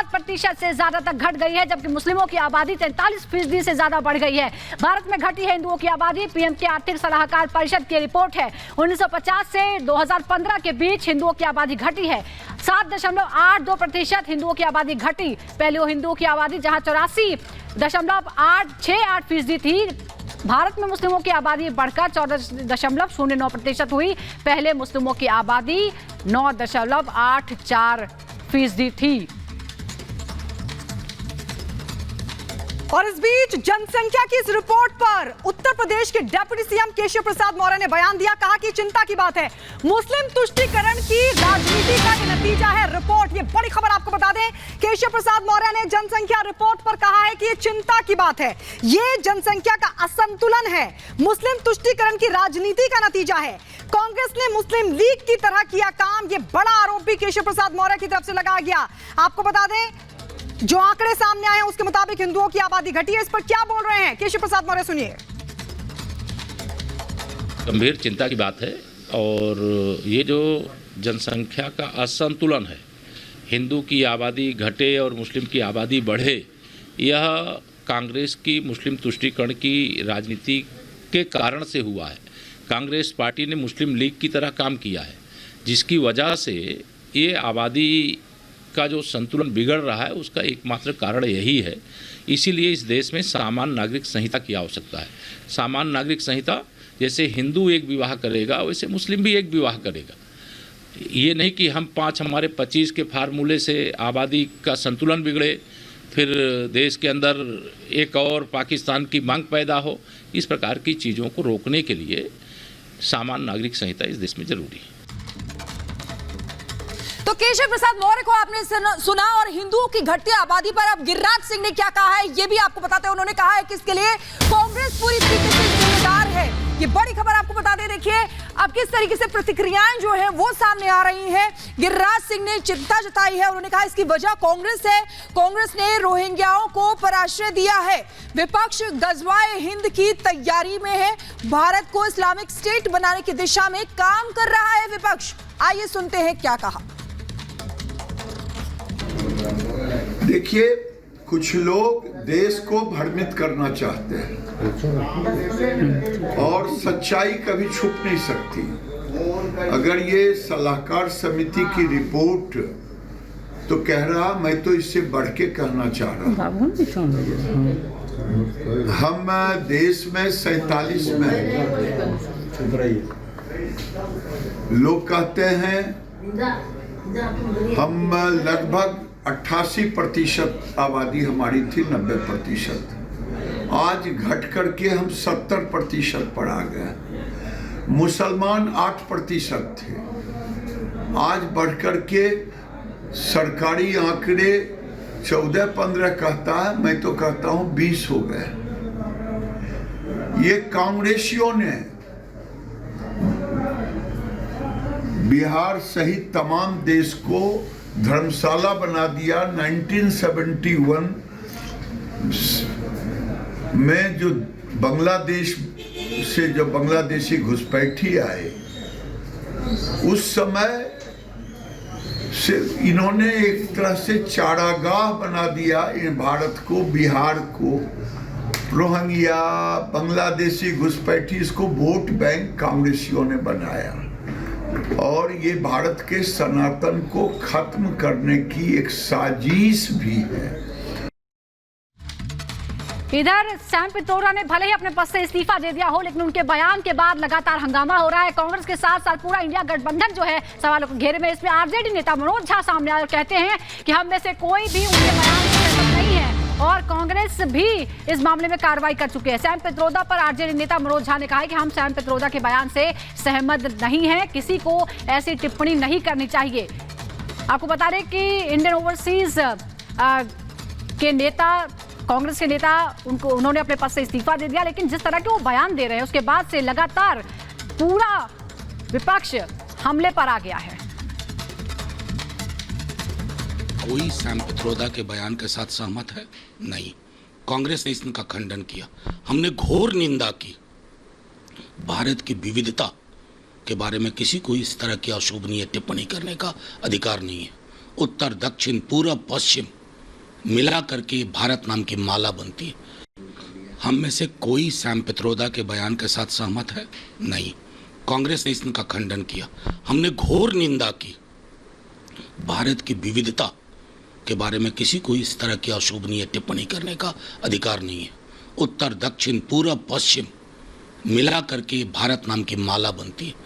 7% से ज्यादा तक घट गई है, जबकि मुस्लिमों की आबादी 43% से ज्यादा बढ़ गई है। भारत में घटी है हिंदुओं की आबादी। पीएम के आर्थिक सलाहकार परिषद की रिपोर्ट है, 1950 से 2015 के बीच हिंदुओं की आबादी घटी है। 7.82% हिंदुओं की आबादी घटी। पहले वो हिंदुओं की आबादी जहां 84.868% थी, भारत में मुस्लिमों की आबादी बढ़कर 14.09% हुई। पहले मुस्लिमों की आबादी 9.84% थी। और इस बीच जनसंख्या की इस रिपोर्ट पर उत्तर प्रदेश के डिप्टी सीएम केशव प्रसाद मौर्य ने बयान दिया। कहा कि चिंता की बात है, मुस्लिम तुष्टीकरण की राजनीति का ये नतीजा है रिपोर्ट। ये बड़ी खबर आपको बता दें, केशव प्रसाद मौर्य ने जनसंख्या रिपोर्ट पर कहा है कि ये चिंता की बात है, ये जनसंख्या का असंतुलन है, मुस्लिम तुष्टीकरण की राजनीति का नतीजा है। कांग्रेस ने मुस्लिम लीग की तरह किया काम, ये बड़ा आरोप भी केशव प्रसाद मौर्य की तरफ से लगाया गया। आपको बता दें, जो आंकड़े सामने आए हैं उसके मुताबिक हिंदुओं की आबादी घटी है। इस पर क्या बोल रहे हैं केशव प्रसाद मौर्य, सुनिए। गंभीर चिंता की बात है, और ये जो जनसंख्या का असंतुलन है, हिंदू की आबादी घटे और मुस्लिम की आबादी बढ़े, यह कांग्रेस की मुस्लिम तुष्टीकरण की राजनीति के कारण से हुआ है। कांग्रेस पार्टी ने मुस्लिम लीग की तरह काम किया है, जिसकी वजह से ये आबादी का जो संतुलन बिगड़ रहा है, उसका एकमात्र कारण यही है। इसीलिए इस देश में सामान्य नागरिक संहिता की आवश्यकता है। सामान्य नागरिक संहिता, जैसे हिंदू एक विवाह करेगा वैसे मुस्लिम भी एक विवाह करेगा। ये नहीं कि हम 5 हमारे 25 के फार्मूले से आबादी का संतुलन बिगड़े, फिर देश के अंदर एक और पाकिस्तान की मांग पैदा हो। इस प्रकार की चीज़ों को रोकने के लिए सामान्य नागरिक संहिता इस देश में जरूरी है। तो केशव प्रसाद मौर्य को आपने सुना, और हिंदुओं की घटती आबादी पर अब गिरिराज सिंह ने क्या कहा है ये भी आपको बताते हैं। उन्होंने कहा है कि इसके लिए कांग्रेस पूरी तरीके से जिम्मेदार है। ये बड़ी खबर आपको बता दें। देखिए अब किस तरीके से प्रतिक्रियाएं जो है वो सामने आ रही हैं। गिरिराज सिंह ने चिंता जताई है। उन्होंने कहा इसकी वजह कांग्रेस है, कांग्रेस ने रोहिंग्याओं को पराश्रय दिया है, विपक्ष गजवाए हिंद की तैयारी में है, भारत को इस्लामिक स्टेट बनाने की दिशा में काम कर रहा है विपक्ष। आइए सुनते हैं क्या कहा। देखिए, कुछ लोग देश को भ्रमित करना चाहते हैं, और सच्चाई कभी छुप नहीं सकती। अगर ये सलाहकार समिति की रिपोर्ट तो कह रहा, मैं तो इससे बढ़ के कहना चाह रहा हूं। हम देश में 47 में लोग कहते हैं हम लगभग 88% आबादी हमारी थी, 90%। आज घट करके हम 70% पर आ गए। मुसलमान 8% थे, आज बढ़ करके सरकारी आंकड़े 14-15 कहता है, मैं तो कहता हूं 20 हो गए। ये कांग्रेसियों ने बिहार सहित तमाम देश को धर्मशाला बना दिया। 1971 में जो बांग्लादेश से जो बांग्लादेशी घुसपैठी आए, उस समय से इन्होंने एक तरह से चारागाह बना दिया भारत को, बिहार को। रोहिंग्या, बांग्लादेशी घुसपैठी, इसको वोट बैंक कांग्रेसियों ने बनाया, और ये भारत के सनातन को खत्म करने की एक साजिश भी है। इधर सैम पित्रोदा ने भले ही अपने पद से इस्तीफा दे दिया हो, लेकिन उनके बयान के बाद लगातार हंगामा हो रहा है। कांग्रेस के साथ साथ पूरा इंडिया गठबंधन जो है सवालों के घेरे में। इसमें आरजेडी नेता मनोज झा सामने आए और कहते हैं कि हम में से कोई भी उनके बयान से सहमत नहीं है, और कांग्रेस भी इस मामले में कार्रवाई कर चुकी है। सैम पित्रोदा पर आरजेडी नेता मनोज झा ने कहा है कि हम सैम पित्रोदा के बयान से सहमत नहीं हैं, किसी को ऐसी टिप्पणी नहीं करनी चाहिए। आपको बता दें कि इंडियन ओवरसीज के नेता, कांग्रेस के नेता, उन्होंने अपने पद से इस्तीफा दे दिया, लेकिन जिस तरह के वो बयान दे रहे हैं उसके बाद से लगातार पूरा विपक्ष हमले पर आ गया है। कोई सैम पित्रोदा के बयान के साथ सहमत है? नहीं। कांग्रेस ने इसका खंडन किया, हमने घोर निंदा की। भारत की विविधता के बारे में किसी को इस तरह की अशोभनीय टिप्पणी करने का अधिकार नहीं है। उत्तर, दक्षिण, पूर्व, पश्चिम मिला करके भारत नाम की माला बनती है। हम में से कोई सैम पित्रोदा के बयान के साथ सहमत है? नहीं। कांग्रेस ने इसका खंडन किया। हमने घोर निंदा की। भारत की विविधता के बारे में किसी को इस तरह की अशोभनीय टिप्पणी करने का अधिकार नहीं है। उत्तर, दक्षिण, पूर्व, पश्चिम मिला करके भारत नाम की माला बनती है।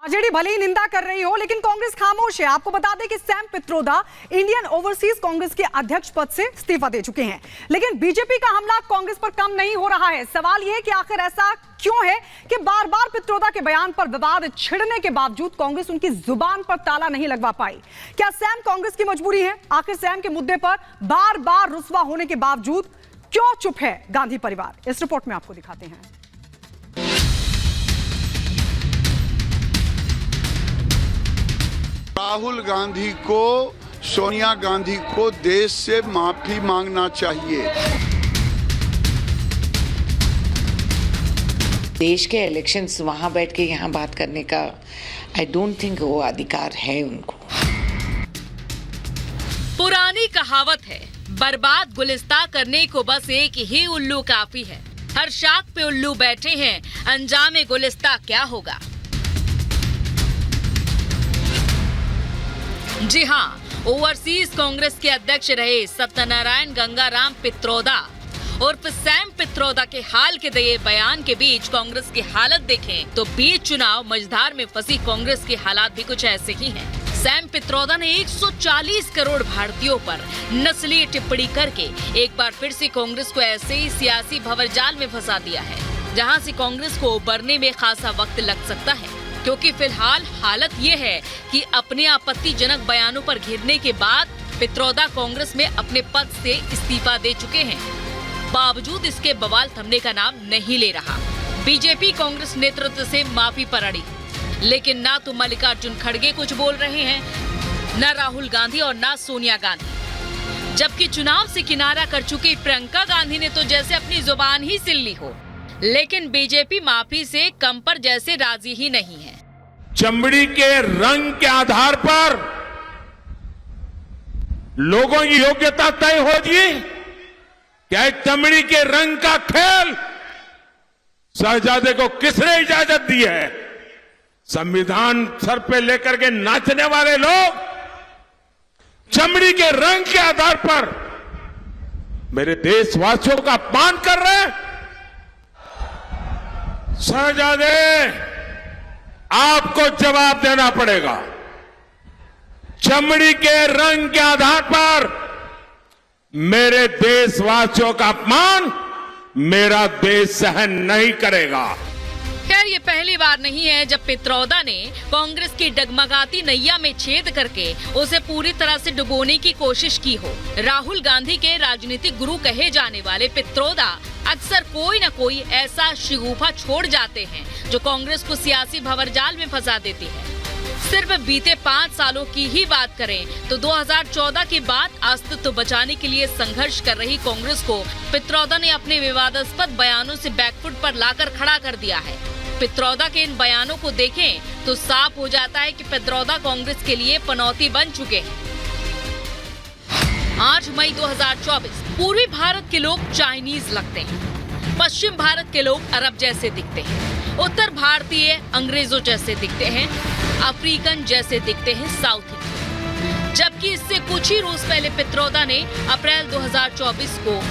आरजेडी भले ही निंदा कर रही हो, लेकिन कांग्रेस खामोश है। आपको बता दें कि Sam Pitroda Indian overseas Congress के अध्यक्ष पद से इस्तीफा दे चुके हैं, लेकिन बीजेपी का हमला कांग्रेस पर कम नहीं हो रहा है। सवाल यह है कि आखिर ऐसा क्यों है कि बार बार पित्रोदा के बयान पर विवाद छिड़ने के बावजूद कांग्रेस उनकी जुबान पर ताला नहीं लगवा पाई। क्या सैम कांग्रेस की मजबूरी है? आखिर सैम के मुद्दे पर बार बार रुस्वा होने के बावजूद क्यों चुप है गांधी परिवार? इस रिपोर्ट में आपको दिखाते हैं। राहुल गांधी को, सोनिया गांधी को देश से माफी मांगना चाहिए। देश के इलेक्शंस वहां बैठ के यहाँ बात करने का आई डोंट थिंक वो अधिकार है उनको। पुरानी कहावत है, बर्बाद गुलिस्ता करने को बस एक ही उल्लू काफी है। हर शाख पे उल्लू बैठे हैं, अंजामे गुलिस्ता क्या होगा? जी हाँ, ओवरसीज कांग्रेस के अध्यक्ष रहे सत्यनारायण गंगाराम पित्रोदा उर्फ सैम पित्रोदा के हाल के दिए बयान के बीच कांग्रेस की हालत देखें तो बीच चुनाव मझधार में फंसी कांग्रेस के हालात भी कुछ ऐसे ही हैं। सैम पित्रोदा ने 140 करोड़ भारतीयों पर नस्लीय टिप्पणी करके एक बार फिर से कांग्रेस को ऐसे ही सियासी भंवरजाल में फंसा दिया है, जहां से कांग्रेस को उबरने में खासा वक्त लग सकता है। क्योंकि फिलहाल हालत ये है कि अपने आपत्तिजनक बयानों पर घिरने के बाद पित्रोदा कांग्रेस में अपने पद से इस्तीफा दे चुके हैं। बावजूद इसके बवाल थमने का नाम नहीं ले रहा। बीजेपी कांग्रेस नेतृत्व से माफी पर अड़ी, लेकिन ना तो मल्लिकार्जुन खड़गे कुछ बोल रहे हैं, न राहुल गांधी और न सोनिया गांधी। जबकि चुनाव से किनारा कर चुकी प्रियंका गांधी ने तो जैसे अपनी जुबान ही सिल ली हो, लेकिन बीजेपी माफी से कम पर जैसे राजी ही नहीं है। चमड़ी के रंग के आधार पर लोगों की योग्यता तय होगी? क्या चमड़ी के रंग का खेल शहजादे को किसने इजाजत दी है? संविधान सर पे लेकर के नाचने वाले लोग चमड़ी के रंग के आधार पर मेरे देशवासियों का अपमान कर रहे हैं। शहजादे, आपको जवाब देना पड़ेगा। चमड़ी के रंग के आधार पर मेरे देशवासियों का अपमान मेरा देश सहन नहीं करेगा। खैर, ये पहली बार नहीं है जब पित्रोदा ने कांग्रेस की डगमगाती नैया में छेद करके उसे पूरी तरह से डुबोने की कोशिश की हो। राहुल गांधी के राजनीतिक गुरु कहे जाने वाले पित्रोदा अक्सर कोई न कोई ऐसा शिगुफा छोड़ जाते हैं जो कांग्रेस को सियासी भंवरजाल में फंसा देती है। सिर्फ बीते 5 सालों की ही बात करें तो 2014 के बाद अस्तित्व बचाने के लिए संघर्ष कर रही कांग्रेस को पित्रोदा ने अपने विवादास्पद बयानों से बैकफुट पर लाकर खड़ा कर दिया है। पित्रोदा के इन बयानों को देखें तो साफ हो जाता है कि पित्रोदा कांग्रेस के लिए पनौती बन चुके हैं। 8 मई 2024 पूर्वी भारत के लोग चाइनीज लगते हैं, पश्चिम भारत के लोग अरब जैसे दिखते हैं, उत्तर भारतीय अंग्रेजों जैसे दिखते हैं, अफ्रीकन जैसे दिखते हैं साउथ इंडियन। जबकि इससे कुछ ही रोज पहले पित्रोदा ने अप्रैल 2024 को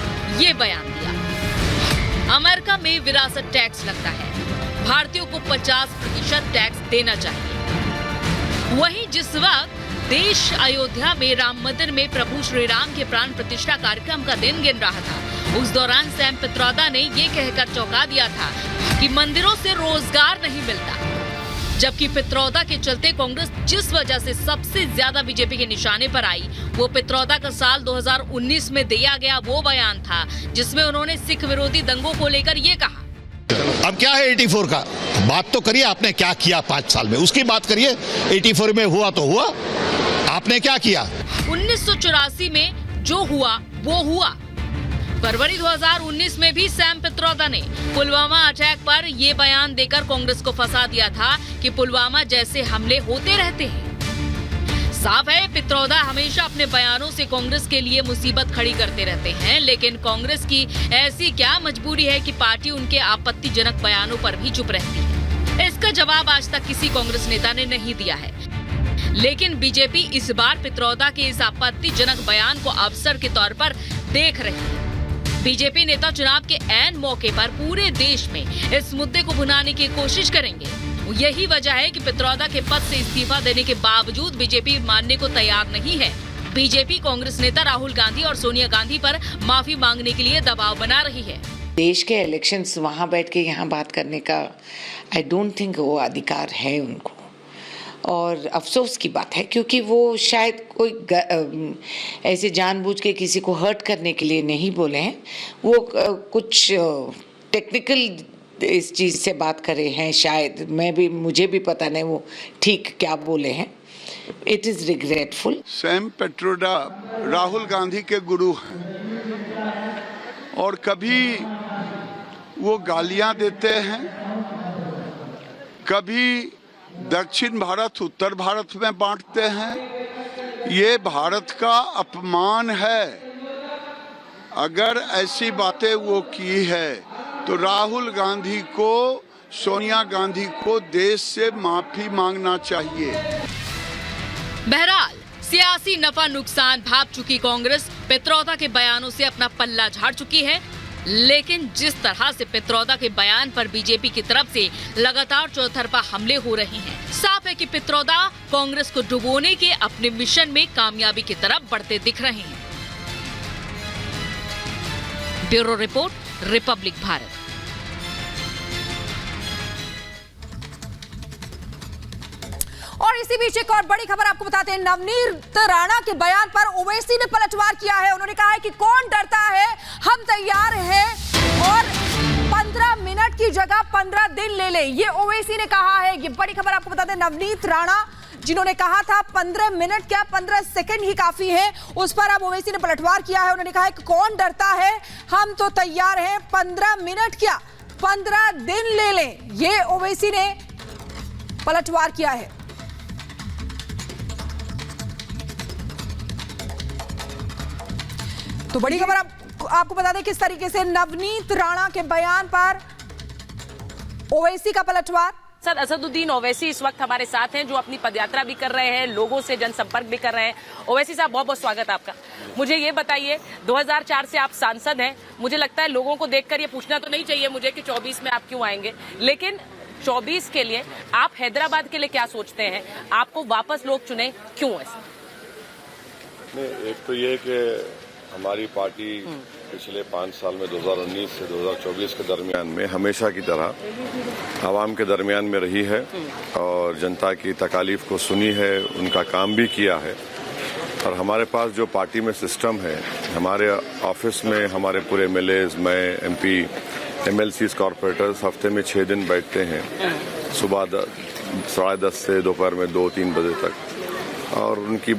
ये बयान दिया, अमेरिका में विरासत टैक्स लगता है, भारतीयों को 50% टैक्स देना चाहिए। वहीं जिस वक्त देश अयोध्या में राम मंदिर में प्रभु श्री राम के प्राण प्रतिष्ठा कार्यक्रम का दिन गिन रहा था, उस दौरान सैम पित्रोदा ने ये कहकर चौंका दिया था कि मंदिरों से रोजगार नहीं मिलता। जबकि पित्रोदा के चलते कांग्रेस जिस वजह से सबसे ज्यादा बीजेपी के निशाने पर आई, वो पित्रोदा का साल 2019 में दिया गया वो बयान था जिसमें उन्होंने सिख विरोधी दंगों को लेकर ये कहा। अब क्या है 84 का? बात तो करिए, आपने क्या किया 5 साल में, उसकी बात करिए। 84 में हुआ तो हुआ, आपने क्या किया? 1984 में जो हुआ वो हुआ। फरवरी 2019 में भी सैम पित्रोदा ने पुलवामा अटैक पर ये बयान देकर कांग्रेस को फंसा दिया था कि पुलवामा जैसे हमले होते रहते हैं। साफ है, पित्रोदा हमेशा अपने बयानों से कांग्रेस के लिए मुसीबत खड़ी करते रहते हैं, लेकिन कांग्रेस की ऐसी क्या मजबूरी है कि पार्टी उनके आपत्तिजनक बयानों पर भी चुप रहती है। इसका जवाब आज तक किसी कांग्रेस नेता ने नहीं दिया है। लेकिन बीजेपी इस बार पित्रोदा के इस आपत्तिजनक बयान को अवसर के तौर पर देख रही है। बीजेपी नेता चुनाव के ऐन मौके पर पूरे देश में इस मुद्दे को भुनाने की कोशिश करेंगे। यही वजह है कि पित्रोदा के पद से इस्तीफा देने के बावजूद बीजेपी मानने को तैयार नहीं है। बीजेपी कांग्रेस नेता राहुल गांधी और सोनिया गांधी पर माफी मांगने के लिए दबाव बना रही है। देश के इलेक्शंस वहाँ बैठ के यहाँ बात करने का आई डोंट थिंक वो अधिकार है उनको, और अफसोस की बात है क्योंकि वो शायद कोई ऐसे जानबूझ के किसी को हर्ट करने के लिए नहीं बोले हैं। वो कुछ टेक्निकल इस चीज़ से बात करे हैं शायद, मुझे भी पता नहीं वो ठीक क्या बोले हैं। It is regretful. Sam Pitroda Rahul Gandhi के गुरु हैं और कभी वो गालियां देते हैं, कभी दक्षिण भारत उत्तर भारत में बांटते हैं। ये भारत का अपमान है। अगर ऐसी बातें वो की है तो राहुल गांधी को, सोनिया गांधी को देश से माफी मांगना चाहिए। बहरहाल सियासी नफा नुकसान भाप चुकी कांग्रेस पित्रोदा के बयानों से अपना पल्ला झाड़ चुकी है। लेकिन जिस तरह से पित्रोदा के बयान पर बीजेपी की तरफ से लगातार चौतरफा हमले हो रहे हैं, साफ है कि पित्रोदा कांग्रेस को डुबोने के अपने मिशन में कामयाबी की तरफ बढ़ते दिख रहे हैं। Bureau report, Republic Bharat. और इसी बीच एक और बड़ी खबर आपको बताते हैं। नवनीत राणा के बयान पर ओवैसी ने पलटवार किया है। उन्होंने कहा है कि कौन डरता है, हम तैयार हैं और 15 मिनट की जगह 15 दिन ले ले, ये ओवैसी ने कहा है। ये बड़ी खबर आपको बताते हैं। नवनीत राणा जिन्होंने कहा था 15 मिनट क्या 15 सेकंड ही काफी है, उस पर अब ओवैसी ने पलटवार किया है। उन्होंने कहा है कि कौन डरता है, हम तो तैयार हैं, 15 मिनट क्या 15 दिन ले ले, ये ओवैसी ने पलटवार किया है। तो बड़ी खबर आपको बता दें किस तरीके से नवनीत राणा के बयान पर ओवैसी का पलटवार। सर असदुद्दीन ओवैसी इस वक्त हमारे साथ हैं, जो अपनी पदयात्रा भी कर रहे हैं, लोगों से जनसंपर्क भी कर रहे हैं। ओवैसी साहब, बहुत बहुत स्वागत है आपका। मुझे ये बताइए, 2004 से आप सांसद हैं। मुझे लगता है लोगों को देखकर ये पूछना तो नहीं चाहिए मुझे कि 24 में आप क्यों आएंगे, लेकिन 24 के लिए आप हैदराबाद के लिए क्या सोचते हैं? आपको वापस लोग चुने क्यों ऐसा? नहीं, एक तो ये कि हमारी पार्टी पिछले 5 साल में 2019 से 2024 के दरमियान में हमेशा की तरह आवाम के दरमियान में रही है और जनता की तकालीफ को सुनी है, उनका काम भी किया है। और हमारे पास जो पार्टी में सिस्टम है, हमारे ऑफिस में हमारे पूरे MLAs, मैं MP, MLCs, कॉर्पोरेटर्स हफ्ते में 6 दिन बैठते हैं, सुबह 10:30 से दोपहर में 2-3 बजे तक, और उनकी